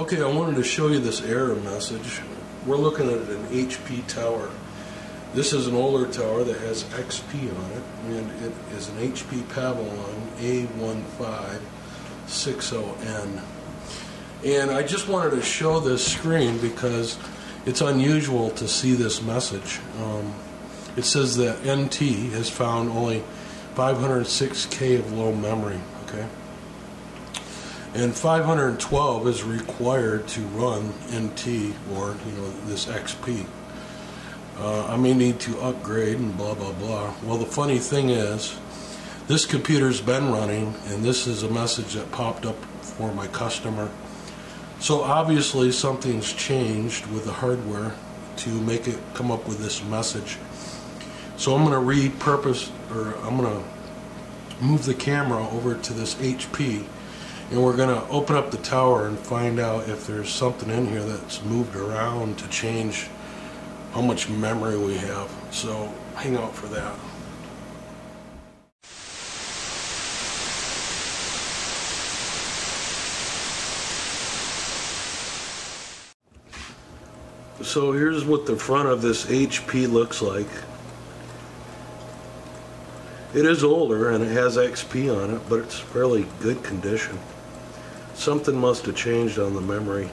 Okay, I wanted to show you this error message. We're looking at an HP tower. This is an older tower that has XP on it, and it is an HP Pavilion A1560N. And I just wanted to show this screen because it's unusual to see this message. It says that NT has found only 506K of low memory, okay? And 512 is required to run NT or, this XP. I may need to upgrade and blah blah blah. Well, the funny thing is, this computer's been running, and this is a message that popped up for my customer. So obviously something's changed with the hardware to make it come up with this message. So I'm going to I'm going to move the camera over to this HP, and we're going to open up the tower and find out if there's something in here that's moved around to change how much memory we have. So hang out for that. So here's what the front of this HP looks like. It is older and it has XP on it, but it's fairly good condition. Something must have changed on the memory.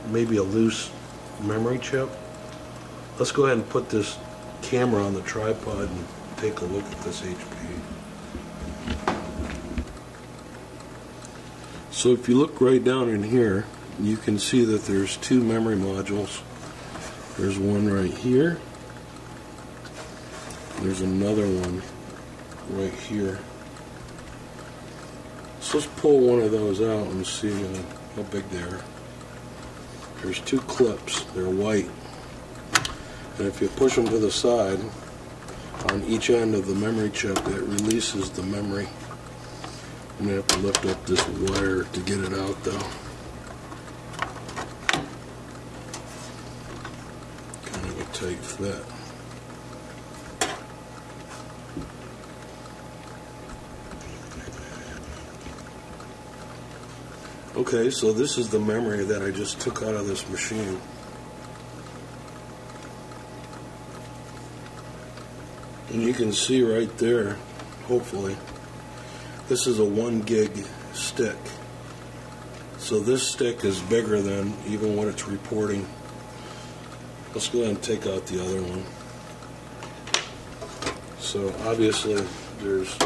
Maybe a loose memory chip. Let's go ahead and put this camera on the tripod and take a look at this HP. So if you look right down in here, you can see that there's two memory modules. There's one right here. There's another one right here. So let's pull one of those out and see how big they are. There's two clips. They're white. And if you push them to the side, on each end of the memory chip, it releases the memory. I'm going to have to lift up this wire to get it out, though. Kind of a tight fit. Okay, so this is the memory that I just took out of this machine. And you can see right there, hopefully, this is a 1 gig stick. So this stick is bigger than even what it's reporting. Let's go ahead and take out the other one. So obviously there's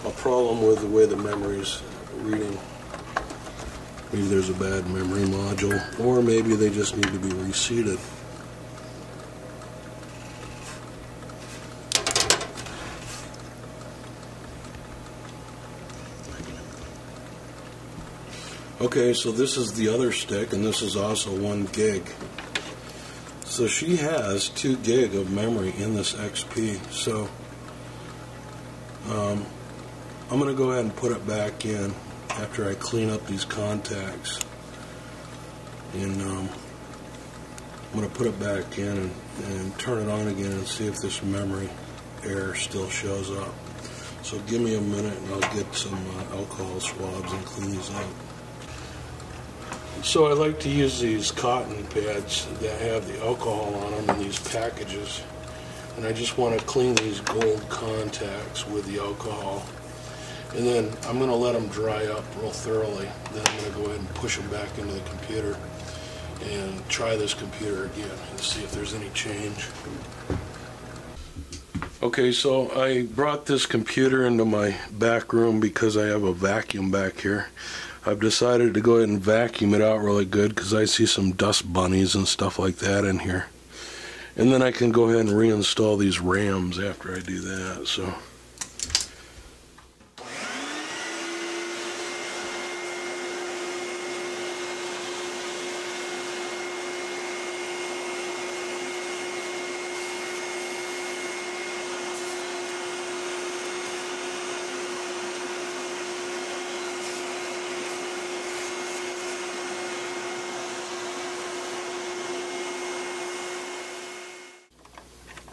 a problem with the way the memory's reading. Maybe there's a bad memory module, or maybe they just need to be reseated. Okay, so this is the other stick, and this is also 1 gig. So she has 2 gig of memory in this XP. So I'm going to go ahead and put it back in after I clean up these contacts. And I'm going to put it back in and turn it on again and see if this memory error still shows up. So give me a minute and I'll get some alcohol swabs and clean these up. So I like to use these cotton pads that have the alcohol on them in these packages, and I just want to clean these gold contacts with the alcohol, and then I'm going to let them dry up real thoroughly. Then I'm going to go ahead and push them back into the computer and try this computer again and see if there's any change. Okay, so I brought this computer into my back room because I have a vacuum back here. I've decided to go ahead and vacuum it out really good because I see some dust bunnies and stuff like that in here. And then I can go ahead and reinstall these RAMs after I do that. So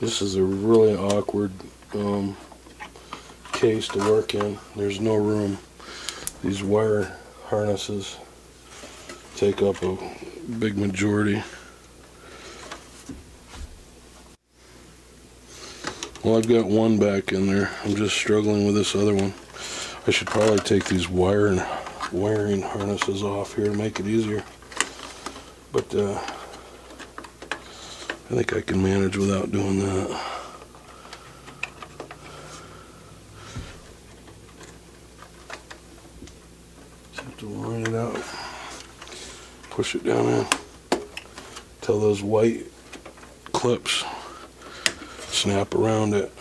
this is a really awkward case to work in. There's no room. These wire harnesses take up a big majority. Well, I've got one back in there. I'm just struggling with this other one. I should probably take these wiring harnesses off here to make it easier. But I think I can manage without doing that. Just have to line it out. Push it down in. Till those white clips snap around it.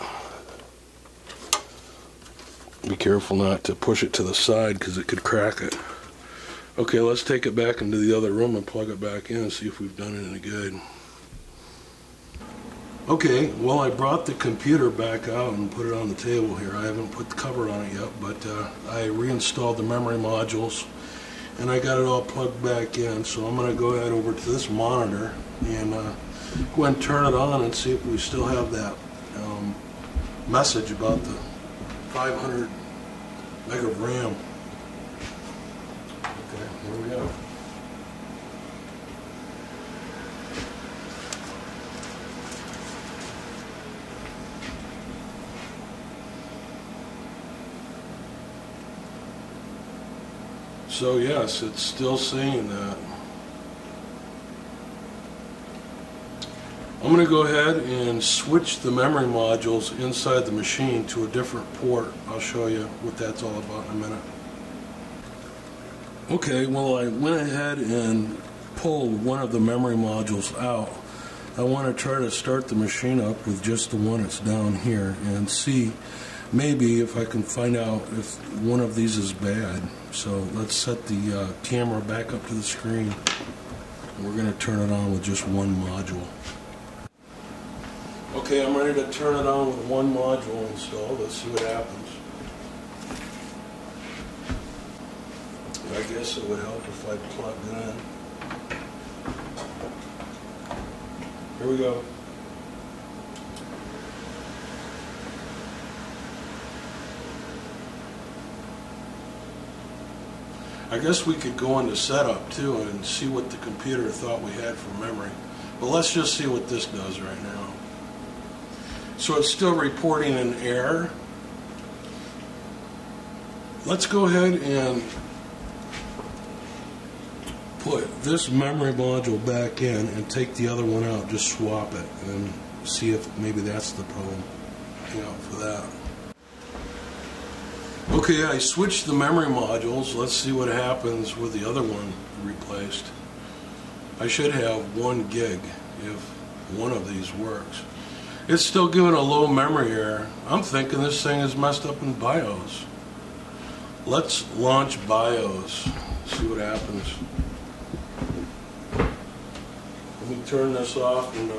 Be careful not to push it to the side because it could crack it. Okay, let's take it back into the other room and plug it back in and see if we've done it any good. Okay, well, I brought the computer back out and put it on the table here. I haven't put the cover on it yet, but I reinstalled the memory modules and I got it all plugged back in. So I'm going to go ahead over to this monitor and go ahead and turn it on and see if we still have that message about the 500 meg of RAM. Okay, here we go. So yes, it's still saying that. I'm going to go ahead and switch the memory modules inside the machine to a different port. I'll show you what that's all about in a minute. Okay, well, I went ahead and pulled one of the memory modules out. I want to try to start the machine up with just the one that's down here and see maybe if I can find out if one of these is bad. So let's set the camera back up to the screen. We're going to turn it on with just one module. Okay, I'm ready to turn it on with one module installed. Let's see what happens. I guess it would help if I plugged it in. Here we go. I guess we could go into setup too and see what the computer thought we had for memory. But let's just see what this does right now. So it's still reporting an error. Let's go ahead and put this memory module back in and take the other one out. Just swap it and see if maybe that's the problem. Hang out for that. Okay, I switched the memory modules. Let's see what happens with the other one replaced. I should have 1 gig if one of these works. It's still giving a low memory error. I'm thinking this thing is messed up in BIOS. Let's launch BIOS. See what happens. Let me turn this off and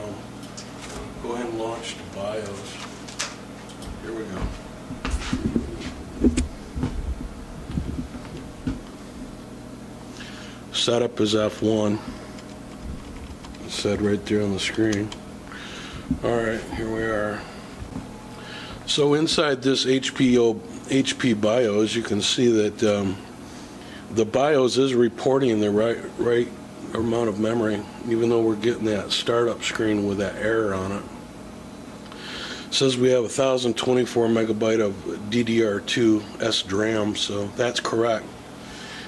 go ahead and launch the BIOS. Here we go. Setup is F1. It said right there on the screen. Alright, here we are. So inside this HP BIOS, you can see that the BIOS is reporting the right amount of memory, even though we're getting that startup screen with that error on it. It says we have 1024 megabyte of DDR2 SDRAM, so that's correct.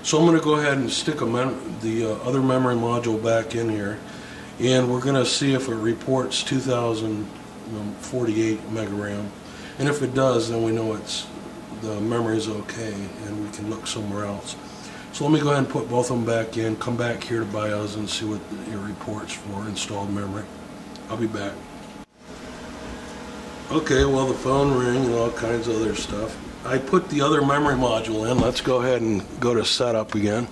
So I'm going to go ahead and stick the other memory module back in here, and we're going to see if it reports 2048 meg RAM. And if it does, then we know the memory is okay, and we can look somewhere else. So let me go ahead and put both of them back in, come back here to BIOS and see what it reports for installed memory. I'll be back. Okay, well, the phone rang and all kinds of other stuff. I put the other memory module in. Let's go ahead and go to setup again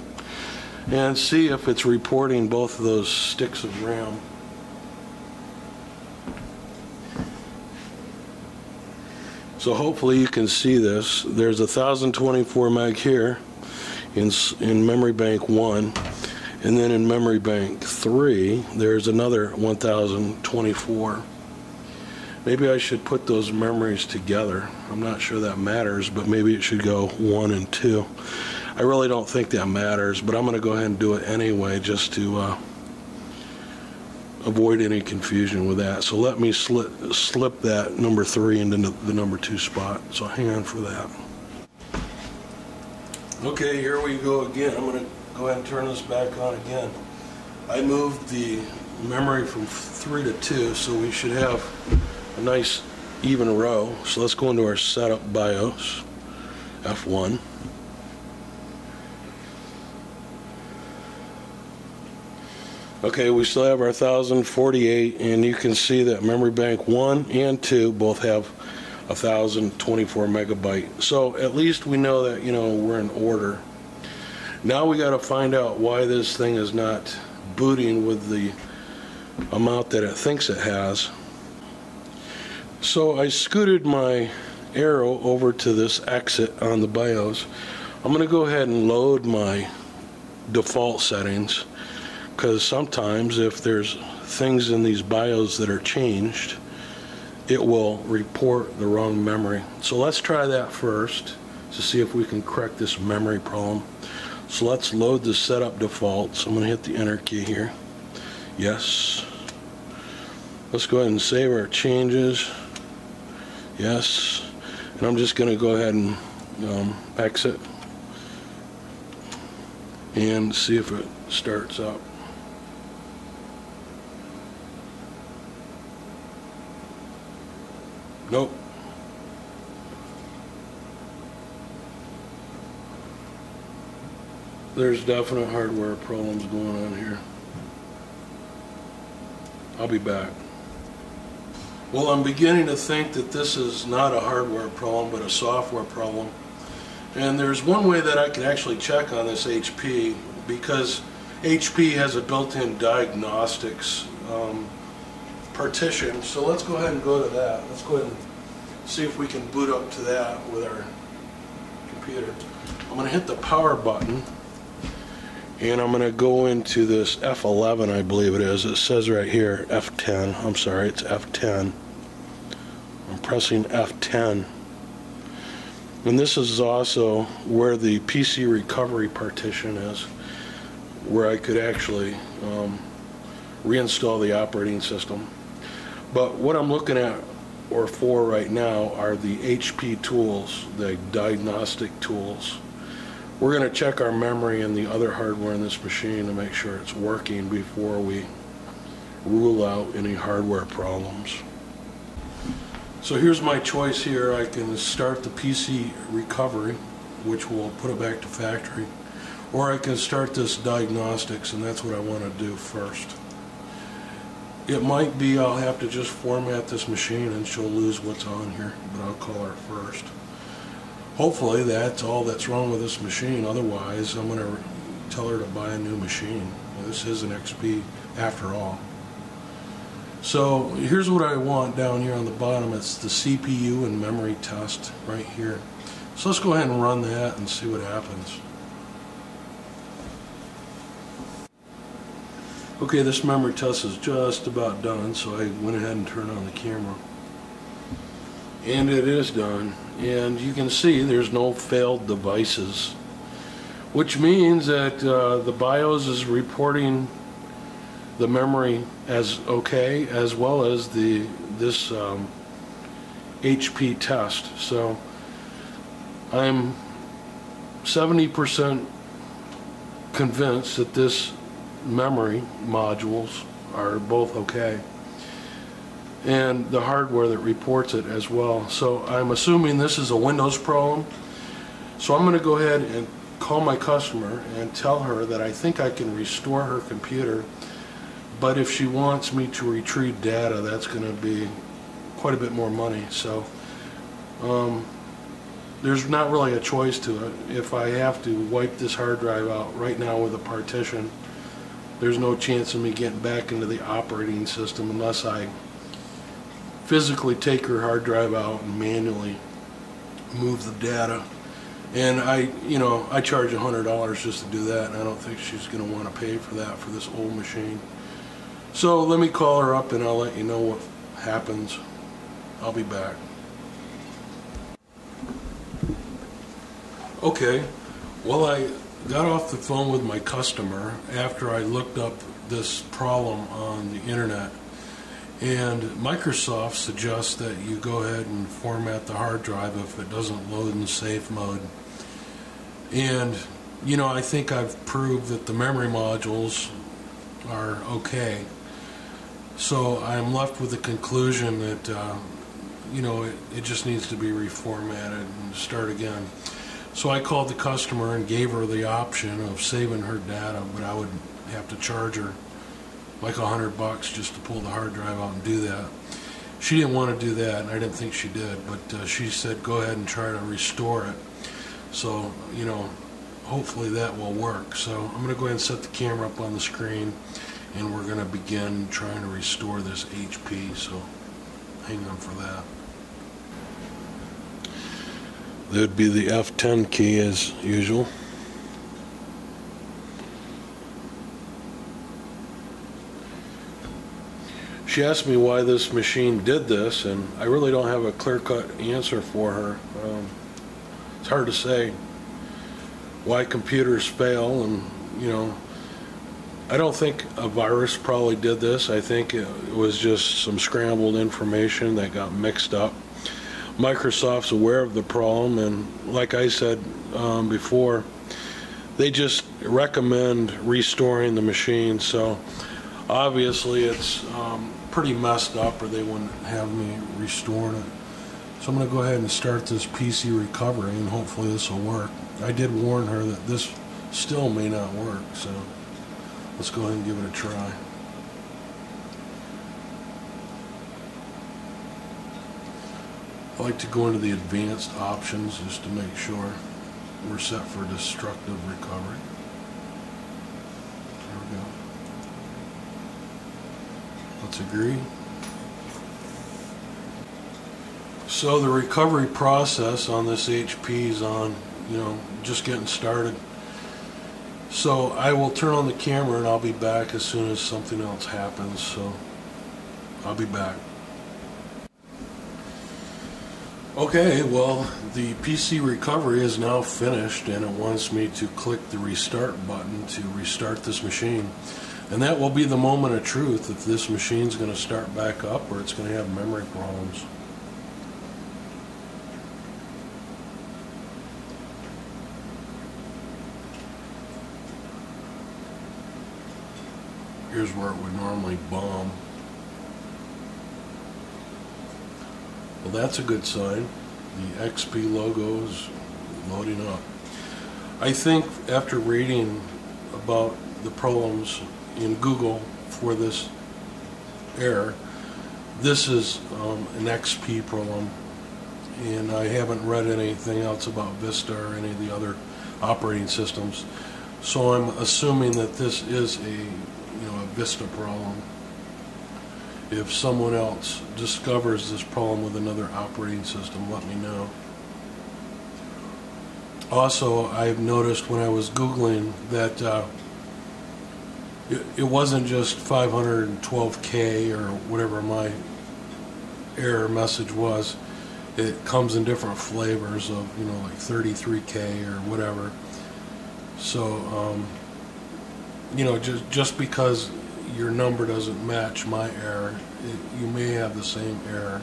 and see if it's reporting both of those sticks of RAM. So hopefully you can see this. There's 1024 meg here in memory bank 1, and then in memory bank 3 there's another 1024. Maybe I should put those memories together. I'm not sure that matters, but maybe it should go 1 and 2. I really don't think that matters, but I'm going to go ahead and do it anyway just to avoid any confusion with that. So let me slip that number 3 into the number 2 spot. So hang on for that. Okay, here we go again. I'm going to go ahead and turn this back on again. I moved the memory from 3 to 2, so we should have a nice even row. So let's go into our setup BIOS, F1. Okay, we still have our 1048, and you can see that memory bank 1 and 2 both have 1024 megabyte. So at least we know that, you know, we're in order. Now we got to find out why this thing is not booting with the amount that it thinks it has. So I scooted my arrow over to this exit on the BIOS. I'm going to go ahead and load my default settings, because sometimes if there's things in these BIOS that are changed, it will report the wrong memory. So let's try that first to see if we can correct this memory problem. So let's load the setup defaults. I'm going to hit the enter key here. Yes. Let's go ahead and save our changes. Yes. And I'm just going to go ahead and exit and see if it starts up. Nope. There's definite hardware problems going on here. I'll be back. Well, I'm beginning to think that this is not a hardware problem, but a software problem. And there's one way that I can actually check on this HP, because HP has a built-in diagnostics partition. So let's go ahead and go to that. Let's go ahead and see if we can boot up to that with our computer. I'm going to hit the power button, and I'm going to go into this F11, I believe it is. It says right here F10. I'm sorry, it's F10. I'm pressing F10. And this is also where the PC recovery partition is, where I could actually reinstall the operating system. But what I'm looking at or for right now are the HP tools, the diagnostic tools. We're going to check our memory and the other hardware in this machine to make sure it's working before we rule out any hardware problems. So here's my choice here. I can start the PC recovery, which will put it back to factory, or I can start this diagnostics, and that's what I want to do first. It might be I'll have to just format this machine and she'll lose what's on here, but I'll call her first. Hopefully that's all that's wrong with this machine. Otherwise, I'm going to tell her to buy a new machine. This is an XP after all. So here's what I want down here on the bottom. It's the CPU and memory test right here. So let's go ahead and run that and see what happens. Okay, this memory test is just about done, so I went ahead and turned on the camera. And it is done. And you can see there's no failed devices, which means that the BIOS is reporting the memory as okay, as well as this HP test. So I'm 70% convinced that this memory modules are both okay, and the hardware that reports it as well. So I'm assuming this is a Windows problem. So I'm going to go ahead and call my customer and tell her that I think I can restore her computer, but if she wants me to retrieve data, that's going to be quite a bit more money. So there's not really a choice to it. If I have to wipe this hard drive out right now with a partition, there's no chance of me getting back into the operating system unless I physically take her hard drive out and manually move the data. And I charge $100 just to do that, and I don't think she's going to want to pay for that for this old machine. So let me call her up and I'll let you know what happens. I'll be back. Okay, Well, I got off the phone with my customer after I looked up this problem on the internet, and Microsoft suggests that you go ahead and format the hard drive if it doesn't load in safe mode. And you know, I think I've proved that the memory modules are okay, so I'm left with the conclusion that you know, it just needs to be reformatted and start again. So I called the customer and gave her the option of saving her data, but I would have to charge her like $100 just to pull the hard drive out and do that. She didn't want to do that, and I didn't think she did, but she said go ahead and try to restore it. So, you know, hopefully that will work. So I'm going to go ahead and set the camera up on the screen, and we're going to begin trying to restore this HP, so hang on for that. That would be the F10 key as usual. She asked me why this machine did this, and I really don't have a clear-cut answer for her. It's hard to say why computers fail, and you know, I don't think a virus probably did this. I think it was just some scrambled information that got mixed up. Microsoft's aware of the problem, and like I said before, they just recommend restoring the machine. So obviously it's pretty messed up, or they wouldn't have me restoring it. So I'm going to go ahead and start this PC recovery, and hopefully this will work. I did warn her that this still may not work, so let's go ahead and give it a try. I like to go into the advanced options just to make sure we're set for destructive recovery. There we go. Let's agree. So the recovery process on this HP is on, you know, just getting started. So I will turn on the camera and I'll be back as soon as something else happens. So I'll be back. Okay, well, the PC recovery is now finished, and it wants me to click the restart button to restart this machine. And that will be the moment of truth if this machine's going to start back up or it's going to have memory problems. Here's where it would normally bomb. Well, that's a good sign. The XP logo is loading up. I think after reading about the problems in Google for this error, this is an XP problem, and I haven't read anything else about Vista or any of the other operating systems, so I'm assuming that this is a Vista problem. If someone else discovers this problem with another operating system, let me know. Also, I've noticed when I was Googling that it wasn't just 512K or whatever my error message was. It comes in different flavors of, like 33K or whatever. So, just because your number doesn't match my error, you may have the same error.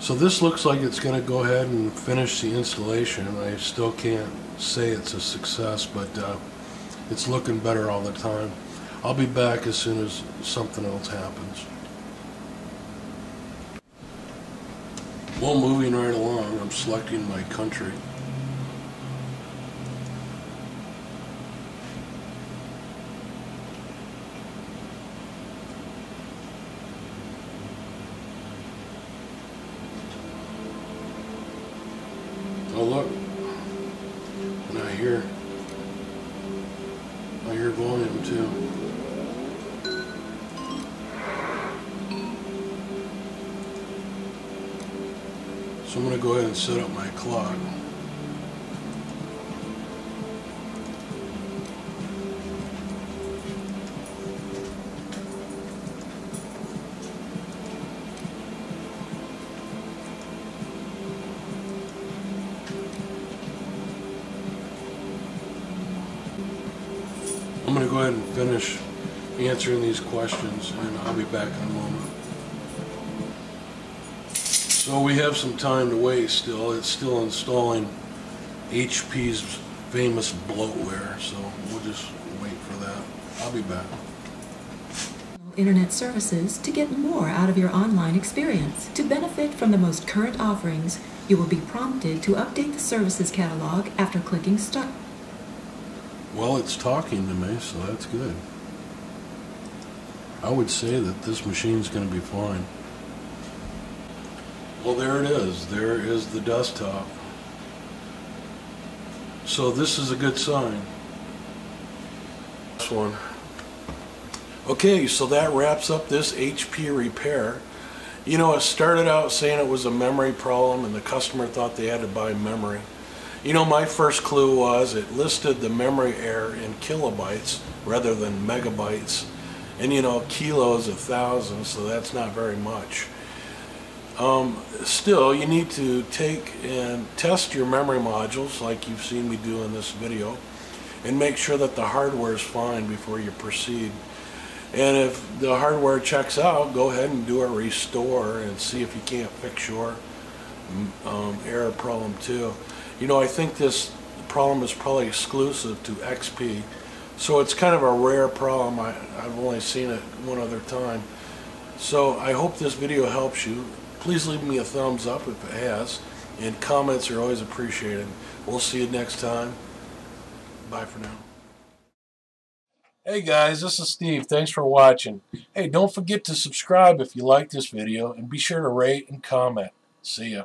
So this looks like it's going to go ahead and finish the installation. I still can't say it's a success, but it's looking better all the time. I'll be back as soon as something else happens. Well, moving right along, I'm selecting my country. Oh look, and I hear volume too. So I'm going to go ahead and set up my clock. going to go ahead and finish answering these questions, and I'll be back in a moment. So we have some time to wait still. It's still installing HP's famous bloatware, so we'll just wait for that. I'll be back. Internet services to get more out of your online experience. To benefit from the most current offerings, you will be prompted to update the services catalog after clicking Start. Well, it's talking to me, so that's good. I would say that this machine's going to be fine. Well, there it is. There is the desktop. So this is a good sign. This one. Okay, so that wraps up this HP repair. You know, it started out saying it was a memory problem and the customer thought they had to buy memory. You know, my first clue was it listed the memory error in kilobytes rather than megabytes. And you know, kilos 1,000, so that's not very much. Still, you need to take and test your memory modules like you've seen me do in this video and make sure that the hardware is fine before you proceed. And if the hardware checks out, go ahead and do a restore and see if you can't fix your error problem too. You know, I think this problem is probably exclusive to XP, so it's kind of a rare problem. I've only seen it one other time. So I hope this video helps you. Please leave me a thumbs up if it has, and comments are always appreciated. We'll see you next time. Bye for now. Hey guys, this is Steve. Thanks for watching. Hey, don't forget to subscribe if you like this video, and be sure to rate and comment. See ya.